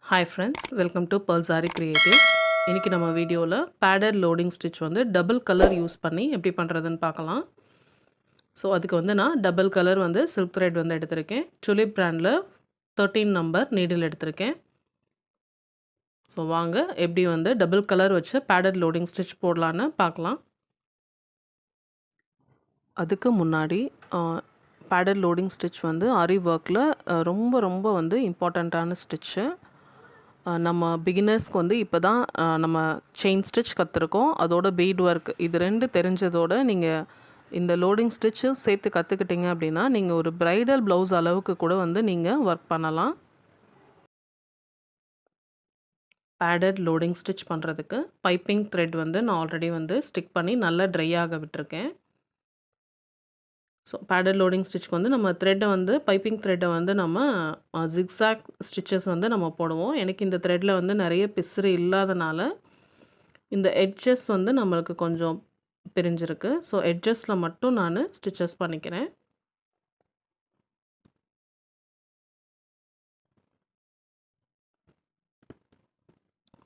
Hi friends, welcome to Aari Creatives. இன்னைக்கு நம்ம வீடியோவில் padded loading stitch வந்து டபுள் கலர் யூஸ் பண்ணி எப்படி பண்ணுறதுன்னு பார்க்கலாம். ஸோ அதுக்கு வந்து நான் டபுள் கலர் வந்து சில்க் த்ரெட் வந்து எடுத்திருக்கேன். Tulip பிராண்டில் 13 நம்பர் நீடில் எடுத்திருக்கேன். ஸோ வாங்க எப்படி வந்து டபுள் கலர் வச்சு padded loading stitch போடலான்னு பார்க்கலாம். அதுக்கு முன்னாடி padded loading stitch வந்து ஆரி ஒர்க்கில் ரொம்ப வந்து இம்பார்ட்டண்ட்டான ஸ்டிச்சு. நம்ம பிகினர்ஸ்க்கு வந்து இப்போ தான் நம்ம செயின் ஸ்டிச் கற்றுருக்கோம். அதோட பீட் ஒர்க் இது 2 தெரிஞ்சதோட நீங்கள் இந்த லோடிங் ஸ்டிச்சும் சேர்த்து கற்றுக்கிட்டீங்க அப்படின்னா நீங்கள் ஒரு ப்ரைடல் ப்ளவுஸ் அளவுக்கு கூட வந்து நீங்கள் ஒர்க் பண்ணலாம். பேடட் லோடிங் ஸ்டிச் பண்ணுறதுக்கு பைப்பிங் த்ரெட் வந்து நான் ஆல்ரெடி வந்து ஸ்டிக் பண்ணி நல்லா ட்ரை ஆக விட்டுருக்கேன். ஸோ பேடட் லோடிங் ஸ்டிச்சுக்கு வந்து நம்ம த்ரெட்டை வந்து பைப்பிங் த்ரெட்டை வந்து நம்ம ஜிக்ஸாக் ஸ்டிச்சஸ் வந்து நம்ம போடுவோம். எனக்கு இந்த த்ரெட்டில் வந்து நிறைய பிசுறு இல்லாதனால இந்த எட்ஜஸ் வந்து நம்மளுக்கு கொஞ்சம் பிரிஞ்சிருக்கு. ஸோ எட்ஜஸில் மட்டும் நான் ஸ்டிச்சஸ் பண்ணிக்கிறேன்.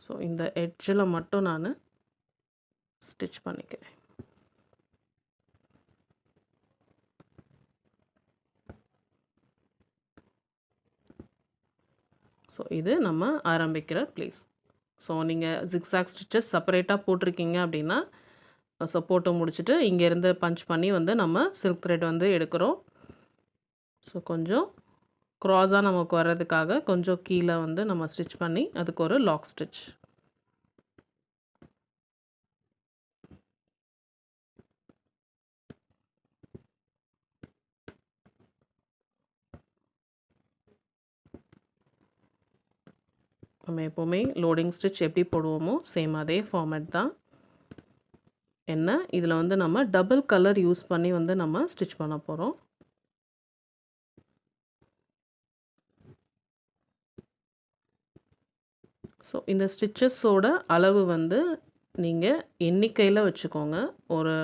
ஸோ இந்த எட்ஜில் மட்டும் நான் ஸ்டிச் பண்ணிக்கிறேன். ஸோ இது நம்ம ஆரம்பிக்கிற ப்ளேஸ். ஸோ நீங்கள் ஜிக்ஸாக் ஸ்டிச்சஸ் செப்பரேட்டாக போட்டிருக்கீங்க அப்படின்னா ஸோ போட்டு முடிச்சுட்டு இங்கேருந்து பஞ்ச் பண்ணி வந்து நம்ம சில்க் த்ரெட் வந்து எடுக்கிறோம். ஸோ கொஞ்சம் க்ராஸாக நமக்கு வர்றதுக்காக கொஞ்சம் கீழே வந்து நம்ம ஸ்டிச் பண்ணி அதுக்கு ஒரு லாக் ஸ்டிச். நம்ம எப்போவுமே லோடிங் ஸ்டிச் எப்படி போடுவோமோ சேம் அதே ஃபார்மேட் தான். என்ன இதில் வந்து நம்ம டபுள் கலர் யூஸ் பண்ணி வந்து நம்ம ஸ்டிச் பண்ண போகிறோம். ஸோ இந்த ஸ்டிச்சஸோட அளவு வந்து நீங்கள் எண்ணிக்கையில் வச்சுக்கோங்க. ஒரு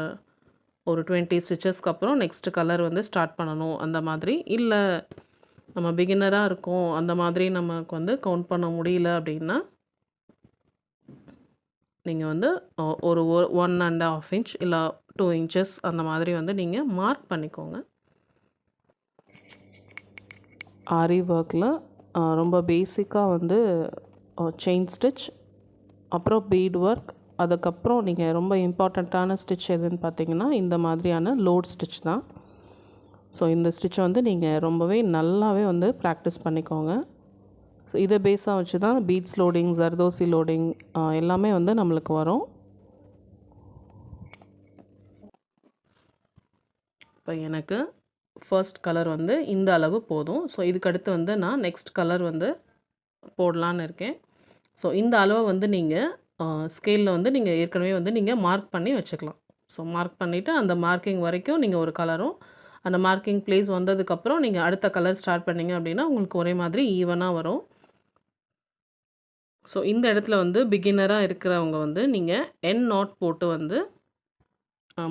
ஒரு 20 ஸ்டிச்சஸ்க்கு அப்புறம் நெக்ஸ்ட் கலர் வந்து ஸ்டார்ட் பண்ணணும் அந்த மாதிரி. இல்லை நம்ம பிகினராக இருக்கோம் அந்த மாதிரி நமக்கு வந்து கவுண்ட் பண்ண முடியல அப்படின்னா நீங்கள் வந்து ஒரு 1.5 இன்ச் இல்லை 2 இன்ச்சஸ் அந்த மாதிரி வந்து நீங்கள் மார்க் பண்ணிக்கோங்க. ஆரி ஒர்க்கில் ரொம்ப பேசிக்காக வந்து செயின் ஸ்டிச், அப்புறம் பீட் ஒர்க், அதுக்கப்புறம் நீங்கள் ரொம்ப இம்பார்ட்டண்ட்டான ஸ்டிச் எதுன்னு பார்த்தீங்கன்னா இந்த மாதிரியான லோட் ஸ்டிச் தான். ஸோ இந்த ஸ்டிச்சை வந்து நீங்கள் ரொம்பவே நல்லாவே வந்து ப்ராக்டிஸ் பண்ணிக்கோங்க. ஸோ இதை பேஸாக வச்சு தான் பீட்ஸ் லோடிங், ஜர்தோசி லோடிங் எல்லாமே வந்து நம்மளுக்கு வரும். இப்போ எனக்கு ஃபர்ஸ்ட் கலர் வந்து இந்த அளவு போதும். ஸோ இதுக்கடுத்து வந்து நான் நெக்ஸ்ட் கலர் வந்து போடலான்னு இருக்கேன். ஸோ இந்த அளவை வந்து நீங்கள் ஸ்கேலில் வந்து நீங்கள் ஏற்கனவே வந்து நீங்கள் மார்க் பண்ணி வச்சுக்கலாம். ஸோ மார்க் பண்ணிவிட்டு அந்த மார்க்கிங் வரைக்கும் நீங்கள் ஒரு கலரும் அந்த மார்க்கிங் ப்ளேஸ் வந்ததுக்கப்புறம் நீங்கள் அடுத்த கலர் ஸ்டார்ட் பண்ணிங்க அப்படின்னா உங்களுக்கு ஒரே மாதிரி ஈவனாக வரும். ஸோ இந்த இடத்துல வந்து பிகினராக இருக்கிறவங்க வந்து நீங்கள் என் நாட் போட்டு வந்து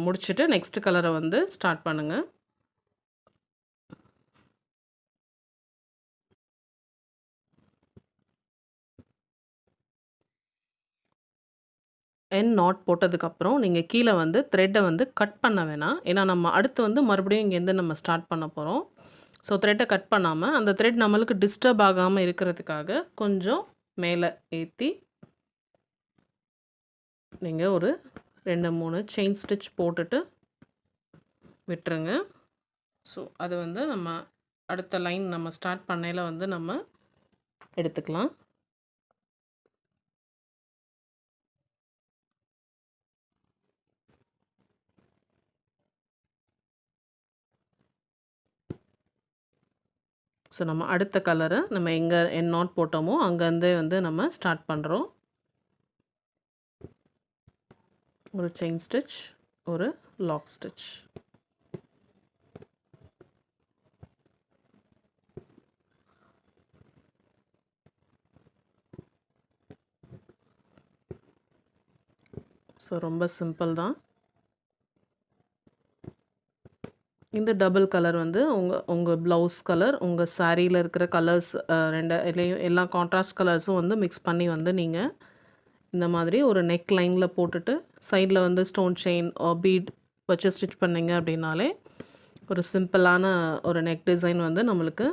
முடிச்சுட்டு நெக்ஸ்ட் கலரை வந்து ஸ்டார்ட் பண்ணுங்கள். என் நாட் போட்டதுக்கப்புறம் நீங்கள் கீழே வந்து த்ரெட்டை வந்து கட் பண்ண வேணாம். ஏன்னா நம்ம அடுத்து வந்து மறுபடியும் இங்கேருந்து நம்ம ஸ்டார்ட் பண்ண போகிறோம். ஸோ த்ரெட்டை கட் பண்ணாமல் அந்த த்ரெட் நம்மளுக்கு டிஸ்டர்ப் ஆகாமல் இருக்கிறதுக்காக கொஞ்சம் மேலே ஏற்றி நீங்கள் ஒரு 2-3 செயின் ஸ்டிச் போட்டுட்டு விட்டுருங்க. ஸோ அது வந்து நம்ம அடுத்த லைன் நம்ம ஸ்டார்ட் பண்ணையில் வந்து நம்ம எடுத்துக்கலாம். ஸோ நம்ம அடுத்த கலரை நம்ம எங்கே என் நாட் போட்டோமோ அங்கேருந்தே வந்து நம்ம ஸ்டார்ட் பண்ணுறோம். ஒரு செயின் ஸ்டிச், ஒரு லாக் ஸ்டிச். ஸோ ரொம்ப சிம்பிள் தான். இந்த டபுள் கலர் வந்து உங்கள் ப்ளவுஸ் கலர், உங்கள் சாரியில் இருக்கிற கலர்ஸ் ரெண்டு இதுலேயும் எல்லா கான்ட்ராஸ்ட் கலர்ஸும் வந்து மிக்ஸ் பண்ணி வந்து நீங்கள் இந்த மாதிரி ஒரு நெக் லைனில் போட்டுட்டு சைடில் வந்து ஸ்டோன் செயின் பீட் வச்சு ஸ்டிச் பண்ணிங்க அப்படின்னாலே ஒரு சிம்பிளான ஒரு நெக் டிசைன் வந்து நம்மளுக்கு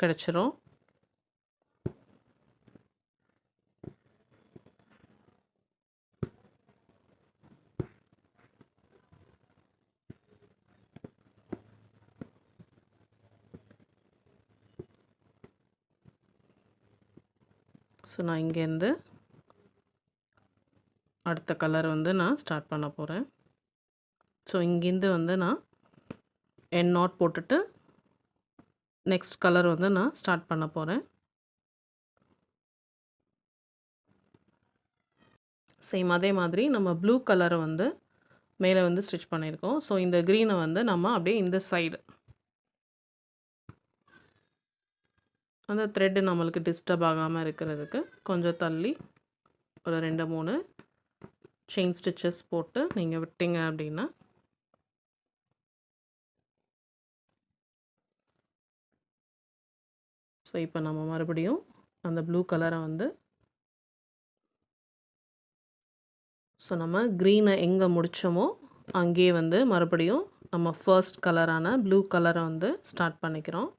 கிடச்சிரும். ஸோ நான் இங்கேருந்து அடுத்த கலர் வந்து நான் ஸ்டார்ட் பண்ண போகிறேன். ஸோ இங்கேருந்து வந்து நான் என் நாட் போட்டுட்டு நெக்ஸ்ட் கலர் வந்து நான் ஸ்டார்ட் பண்ண போகிறேன். சேம் அதே மாதிரி நம்ம ப்ளூ கலரை வந்து மேலே வந்து ஸ்டிச் பண்ணியிருக்கோம். ஸோ இந்த க்ரீனை வந்து நம்ம அப்படியே இந்த சைடு அந்த த்ரெட்டு நம்மளுக்கு டிஸ்டர்ப் ஆகாமல் இருக்கிறதுக்கு கொஞ்சம் தள்ளி ஒரு 2-3 செயின் ஸ்டிச்சஸ் போட்டு நீங்கள் விட்டீங்க அப்படின்னா ஸோ இப்போ நம்ம மறுபடியும் அந்த ப்ளூ கலரை வந்து ஸோ நம்ம க்ரீனை எங்கே முடித்தோமோ அங்கேயே வந்து மறுபடியும் நம்ம ஃபர்ஸ்ட் கலரான ப்ளூ கலரை வந்து ஸ்டார்ட் பண்ணிக்கிறோம்.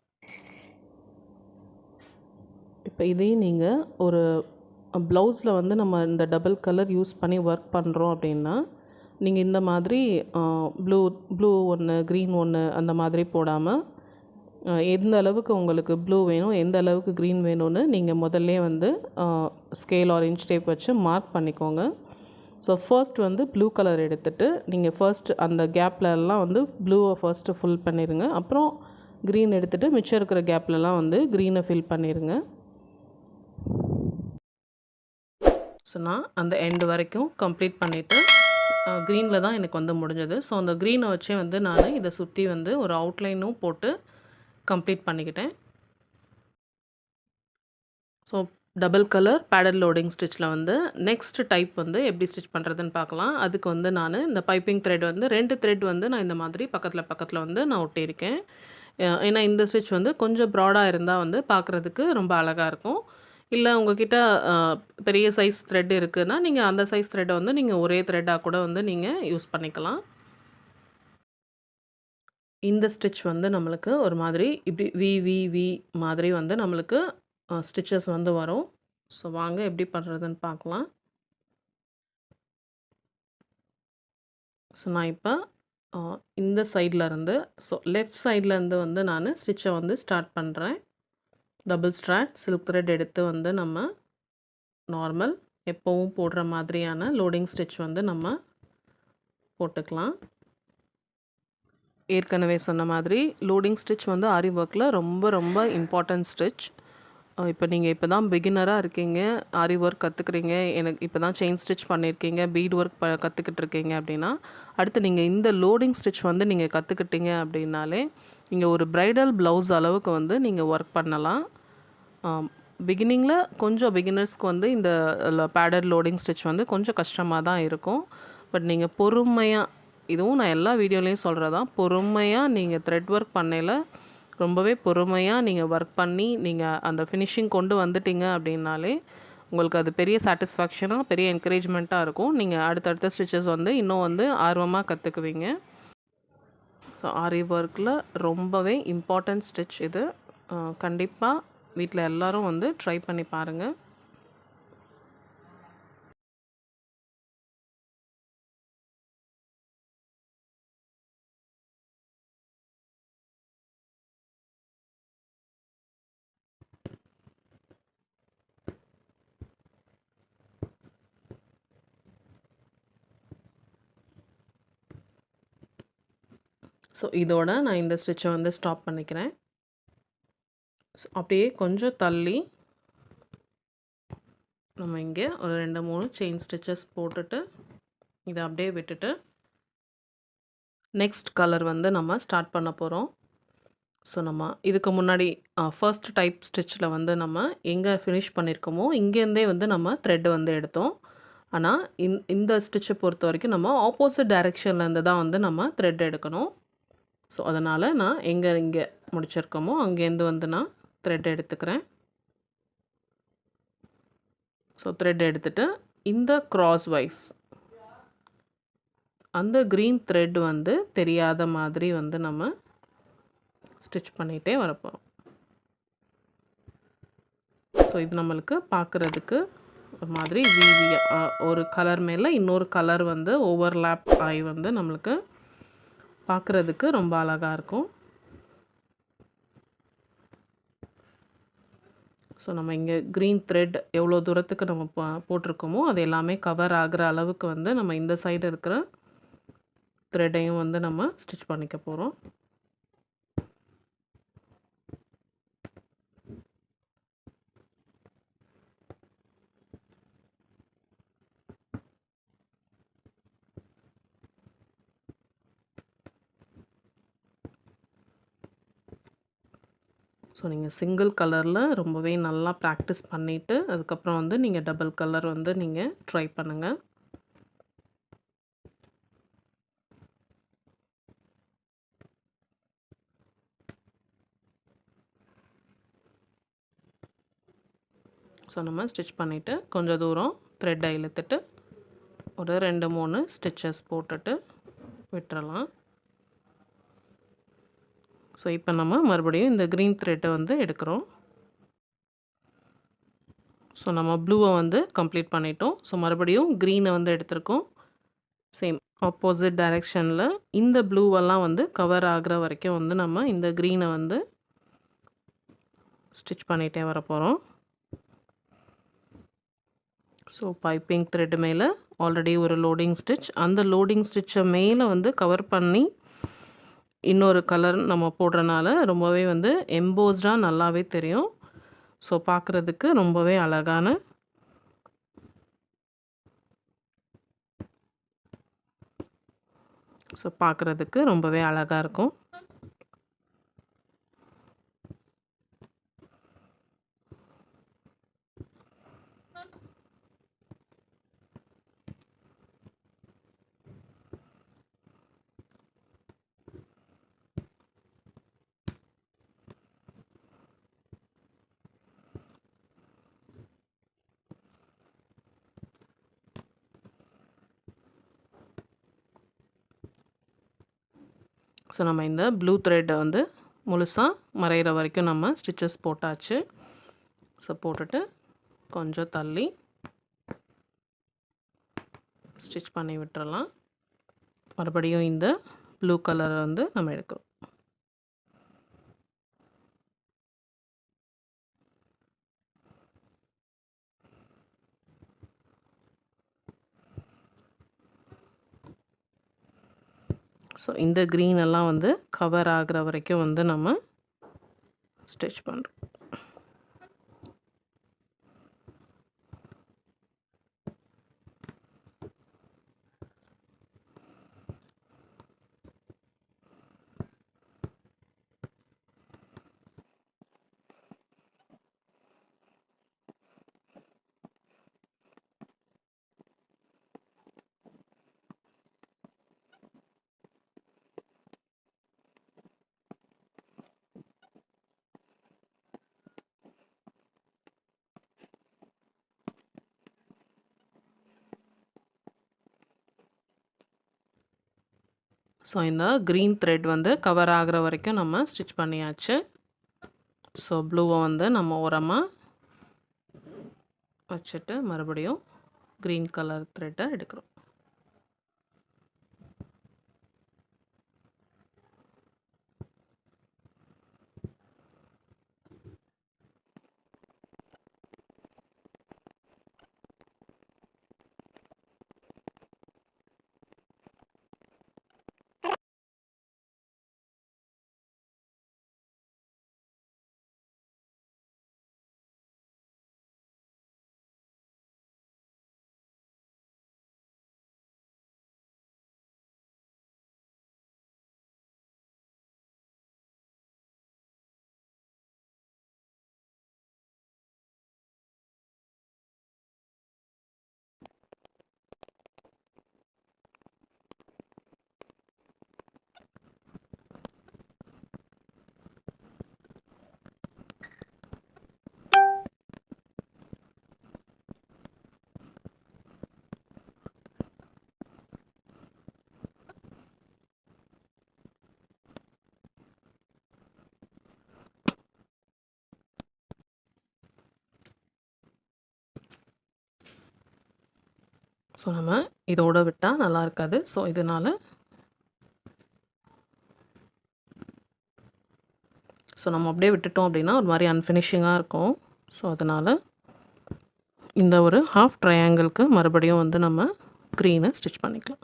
இப்போ இதையும் நீங்கள் ஒரு ப்ளவுஸில் வந்து நம்ம இந்த டபுள் கலர் யூஸ் பண்ணி ஒர்க் பண்ணுறோம் அப்படின்னா நீங்கள் இந்த மாதிரி ப்ளூ ஒன்று க்ரீன் ஒன்று அந்த மாதிரி போடாமல் எந்த அளவுக்கு உங்களுக்கு ப்ளூ வேணும் எந்த அளவுக்கு க்ரீன் வேணும்னு நீங்கள் முதல்ல வந்து ஸ்கேல் ஆரஞ்ச் டேப் வச்சு மார்க் பண்ணிக்கோங்க. ஸோ ஃபர்ஸ்ட் வந்து ப்ளூ கலர் எடுத்துகிட்டு நீங்கள் ஃபர்ஸ்ட் அந்த கேப்லலாம் வந்து ப்ளூவை ஃபர்ஸ்ட்டு ஃபில் பண்ணிடுங்க. அப்புறம் க்ரீன் எடுத்துகிட்டு மிச்சம் இருக்கிற கேப்லலாம் வந்து க்ரீனை ஃபில் பண்ணிடுங்க. ஸோ நான் அந்த எண்டு வரைக்கும் கம்ப்ளீட் பண்ணிவிட்டு க்ரீனில் தான் எனக்கு வந்து முடிஞ்சது. ஸோ அந்த க்ரீனை வச்சே வந்து நான் இதை சுற்றி வந்து ஒரு அவுட்லைனும் போட்டு கம்ப்ளீட் பண்ணிக்கிட்டேன். ஸோ டபுள் கலர் பேடல் லோடிங் ஸ்டிச்சில் வந்து நெக்ஸ்ட் டைப் வந்து எப்படி ஸ்டிச் பண்ணுறதுன்னு பார்க்கலாம். அதுக்கு வந்து நான் இந்த பைப்பிங் த்ரெட் வந்து 2 த்ரெட் வந்து நான் இந்த மாதிரி பக்கத்தில் வந்து நான் ஒட்டியிருக்கேன். ஏன்னா இந்த ஸ்டிச் வந்து கொஞ்சம் ப்ராடாக இருந்தால் வந்து பார்க்குறதுக்கு ரொம்ப அழகாக இருக்கும். இல்லை உங்ககிட்ட பெரிய சைஸ் த்ரெட் இருக்குதுன்னா நீங்கள் அந்த சைஸ் த்ரெட்டை வந்து நீங்கள் ஒரே த்ரெட்டாக கூட வந்து நீங்கள் யூஸ் பண்ணிக்கலாம். இந்த ஸ்டிச் வந்து நம்மளுக்கு ஒரு மாதிரி இப்படி வி மாதிரி வந்து நம்மளுக்கு ஸ்டிச்சஸ் வந்து வரும். ஸோ வாங்க எப்படி பண்ணுறதுன்னு பார்க்கலாம். ஸோ நான் இப்போ இந்த சைட்லேருந்து லெஃப்ட் சைட்லேருந்து வந்து நான் ஸ்டிச்சை வந்து ஸ்டார்ட் பண்ணுறேன். டபுள் ஸ்ட்ராண்ட் சில்க் த்ரெட் எடுத்து வந்து நம்ம நார்மல் எப்போவும் போடுற மாதிரியான லோடிங் ஸ்டிச் வந்து நம்ம போட்டுக்கலாம். ஏற்கனவே சொன்ன மாதிரி லோடிங் ஸ்டிச் வந்து ஆரி ஒர்க்கில் ரொம்ப இம்பார்ட்டன்ட் ஸ்டிச். இப்போ நீங்கள் இப்போ தான் பிகினராக இருக்கீங்க, ஆரி ஒர்க் கற்றுக்குறீங்க, எனக்கு இப்போ தான் செயின் ஸ்டிச் பண்ணியிருக்கீங்க, பீட் ஒர்க் கற்றுக்கிட்டு இருக்கீங்க அப்படின்னா அடுத்து நீங்கள் இந்த லோடிங் ஸ்டிச் வந்து நீங்கள் கற்றுக்கிட்டீங்க அப்படின்னாலே நீங்கள் ஒரு ப்ரைடல் ப்ளவுஸ் அளவுக்கு வந்து நீங்கள் ஒர்க் பண்ணலாம். பிகினிங்கில் கொஞ்சம் பிகினர்ஸ்க்கு வந்து இந்த பேடட் லோடிங் ஸ்டிச் வந்து கொஞ்சம் கஷ்டமாக தான் இருக்கும். பட் நீங்கள் பொறுமையாக, இதுவும் நான் எல்லா வீடியோலையும் சொல்கிறதான், பொறுமையாக நீங்கள் த்ரெட் ஒர்க் பண்ணையில் ரொம்பவே பொறுமையாக நீங்கள் ஒர்க் பண்ணி நீங்கள் அந்த ஃபினிஷிங் கொண்டு வந்துட்டீங்க அப்படின்னாலே உங்களுக்கு அது பெரிய சாட்டிஸ்ஃபேக்ஷனாக பெரிய என்கரேஜ்மெண்ட்டாக இருக்கும். நீங்கள் அடுத்தடுத்த ஸ்டிச்சஸ் வந்து இன்னும் வந்து ஆர்வமாக கற்றுக்குவீங்க. ஸோ ஆரி ஒர்க்கில் ரொம்பவே இம்பார்ட்டன்ட் ஸ்டிச் இது. கண்டிப்பாக வீட்டில் எல்லோரும் வந்து ட்ரை பண்ணி பாருங்கள். ஸோ இதோட நான் இந்த ஸ்டிச்சை வந்து ஸ்டாப் பண்ணிக்கிறேன். ஸோ அப்படியே கொஞ்சம் தள்ளி நம்ம இங்கே ஒரு 2-3 செயின் ஸ்டிச்சஸ் போட்டுட்டு இதை அப்படியே விட்டுட்டு நெக்ஸ்ட் கலர் வந்து நம்ம ஸ்டார்ட் பண்ண போகிறோம். ஸோ நம்ம இதுக்கு முன்னாடி ஃபர்ஸ்ட் டைப் ஸ்டிச்சில் வந்து நம்ம எங்கே ஃபினிஷ் பண்ணியிருக்கோமோ இங்கேருந்தே வந்து நம்ம த்ரெட் வந்து எடுத்தோம். ஆனால் இந்த ஸ்டிச்சை பொறுத்த வரைக்கும் நம்ம ஆப்போசிட் டைரெக்ஷன்லேருந்து தான் வந்து நம்ம த்ரெட் எடுக்கணும். ஸோ அதனால் நான் இங்கே முடிச்சிருக்கோமோ அங்கேருந்து வந்து நான் த்ரெட் எடுத்துக்கிறேன். ஸோ த்ரெட் எடுத்துகிட்டு இந்த கிராஸ் வைஸ் அந்த க்ரீன் த்ரெட் வந்து தெரியாத மாதிரி வந்து நம்ம ஸ்டிச் பண்ணிகிட்டே வரப்போகிறோம். ஸோ இது நம்மளுக்கு பார்க்குறதுக்கு ஒரு மாதிரி ஒரு கலர் மேலே இன்னொரு கலர் வந்து ஓவர்லேப் ஆகி வந்து நம்மளுக்கு பார்க்குறதுக்கு ரொம்ப அழகாக இருக்கும். ஸோ நம்ம இங்கே க்ரீன் த்ரெட் எவ்வளோ தூரத்துக்கு நம்ம போட்டிருக்கோமோ அது எல்லாமே கவர் ஆகிற அளவுக்கு வந்து நம்ம இந்த சைடு இருக்கிற த்ரெட்டையும் வந்து நம்ம ஸ்டிச் பண்ணிக்க போகிறோம். ஸோ நீங்கள் சிங்கிள் கலரில் ரொம்பவே நல்லா ப்ராக்டிஸ் பண்ணிவிட்டு அதுக்கப்புறம் வந்து நீங்கள் டபுள் கலர் வந்து நீங்கள் ட்ரை பண்ணுங்கள். ஸோ நம்ம ஸ்டிச் பண்ணிவிட்டு கொஞ்சம் தூரம் த்ரெட்டை இழுத்துட்டு ஒரு 2-3 ஸ்டிச்சஸ் போட்டுட்டு விட்டுறலாம். ஸோ இப்போ நம்ம மறுபடியும் இந்த க்ரீன் த்ரெட்டை வந்து எடுக்கிறோம். ஸோ நம்ம ப்ளூவை வந்து கம்ப்ளீட் பண்ணிட்டோம். ஸோ மறுபடியும் க்ரீனை வந்து எடுத்திருக்கோம். சேம் ஆப்போசிட் டைரெக்ஷனில் இந்த ப்ளூவெல்லாம் வந்து கவர் ஆகிற வரைக்கும் வந்து நம்ம இந்த க்ரீனை வந்து ஸ்டிச் பண்ணிகிட்டே வர போகிறோம். ஸோ பைப்பிங் த்ரெட் மேலே ஆல்ரெடி ஒரு லோடிங் ஸ்டிச், அந்த லோடிங் ஸ்டிச்சை மேலே வந்து கவர் பண்ணி இன்னொரு கலர் நம்ம போடுறனால ரொம்பவே வந்து எம்போஸ்டாக நல்லாவே தெரியும். ஸோ பார்க்குறதுக்கு ரொம்பவே அழகான பார்க்குறதுக்கு ரொம்பவே அழகாக இருக்கும். ஸோ நம்ம இந்த ப்ளூ த்ரெட்டை வந்து முழுசாக மறைகிற வரைக்கும் நம்ம ஸ்டிச்சஸ் போட்டாச்சு. ஸோ போட்டுட்டு கொஞ்சம் தள்ளி ஸ்டிச் பண்ணி விட்டுறலாம். மறுபடியும் இந்த ப்ளூ கலரை வந்து நம்ம எடுக்கிறோம். ஸோ இந்த க்ரீன் எல்லாம் வந்து கவர் ஆகிற வரைக்கும் வந்து நம்ம ஸ்டிச் பண்ணுறோம். ஸோ இந்த க்ரீன் த்ரெட் வந்து கவர் ஆகிற வரைக்கும் நம்ம ஸ்டிச் பண்ணியாச்சு. ஸோ ப்ளூவை வந்து நம்ம ஓரமாக வச்சுட்டு மறுபடியும் க்ரீன் கலர் த்ரெட்டை எடுக்கிறோம். ஸோ நம்ம இதோட விட்டால் நல்லா இருக்காது. ஸோ இதனால் நம்ம அப்படியே விட்டுட்டோம் அப்படின்னா ஒரு மாதிரி அன்ஃபினிஷிங்காக இருக்கும். ஸோ அதனால் இந்த ஒரு ஹாஃப் ட்ரையாங்கிளுக்கு மறுபடியும் வந்து நம்ம க்ரீனை ஸ்டிச் பண்ணிக்கலாம்.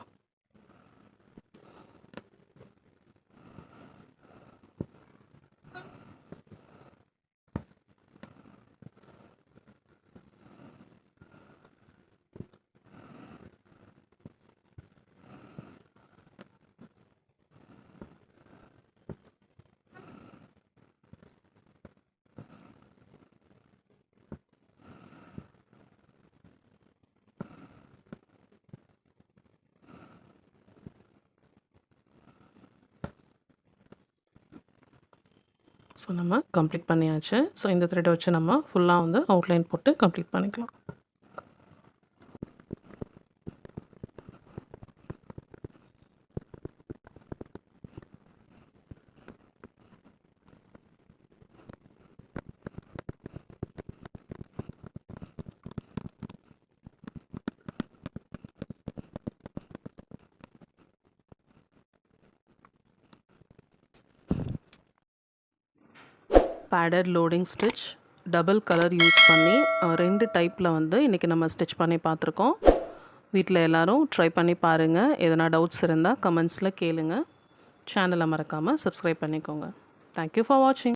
ஸோ நம்ம கம்ப்ளீட் பண்ணியாச்சு. ஸோ இந்த த்ரெட்டை வச்சு நம்ம ஃபுல்லாக வந்து அவுட்லைன் போட்டு கம்ப்ளீட் பண்ணிக்கலாம். Padded loading stitch double colour use பண்ணி 2 டைப்பில் வந்து இன்றைக்கி நம்ம ஸ்டிச் பண்ணி பார்த்துருக்கோம். வீட்டில் எல்லோரும் ட்ரை பண்ணி பாருங்கள். எதனா டவுட்ஸ் இருந்தால் கமெண்ட்ஸில் கேளுங்க. சேனலை மறக்காமல் சப்ஸ்கிரைப் பண்ணிக்கோங்க. தேங்க்யூ ஃபார் வாட்சிங்.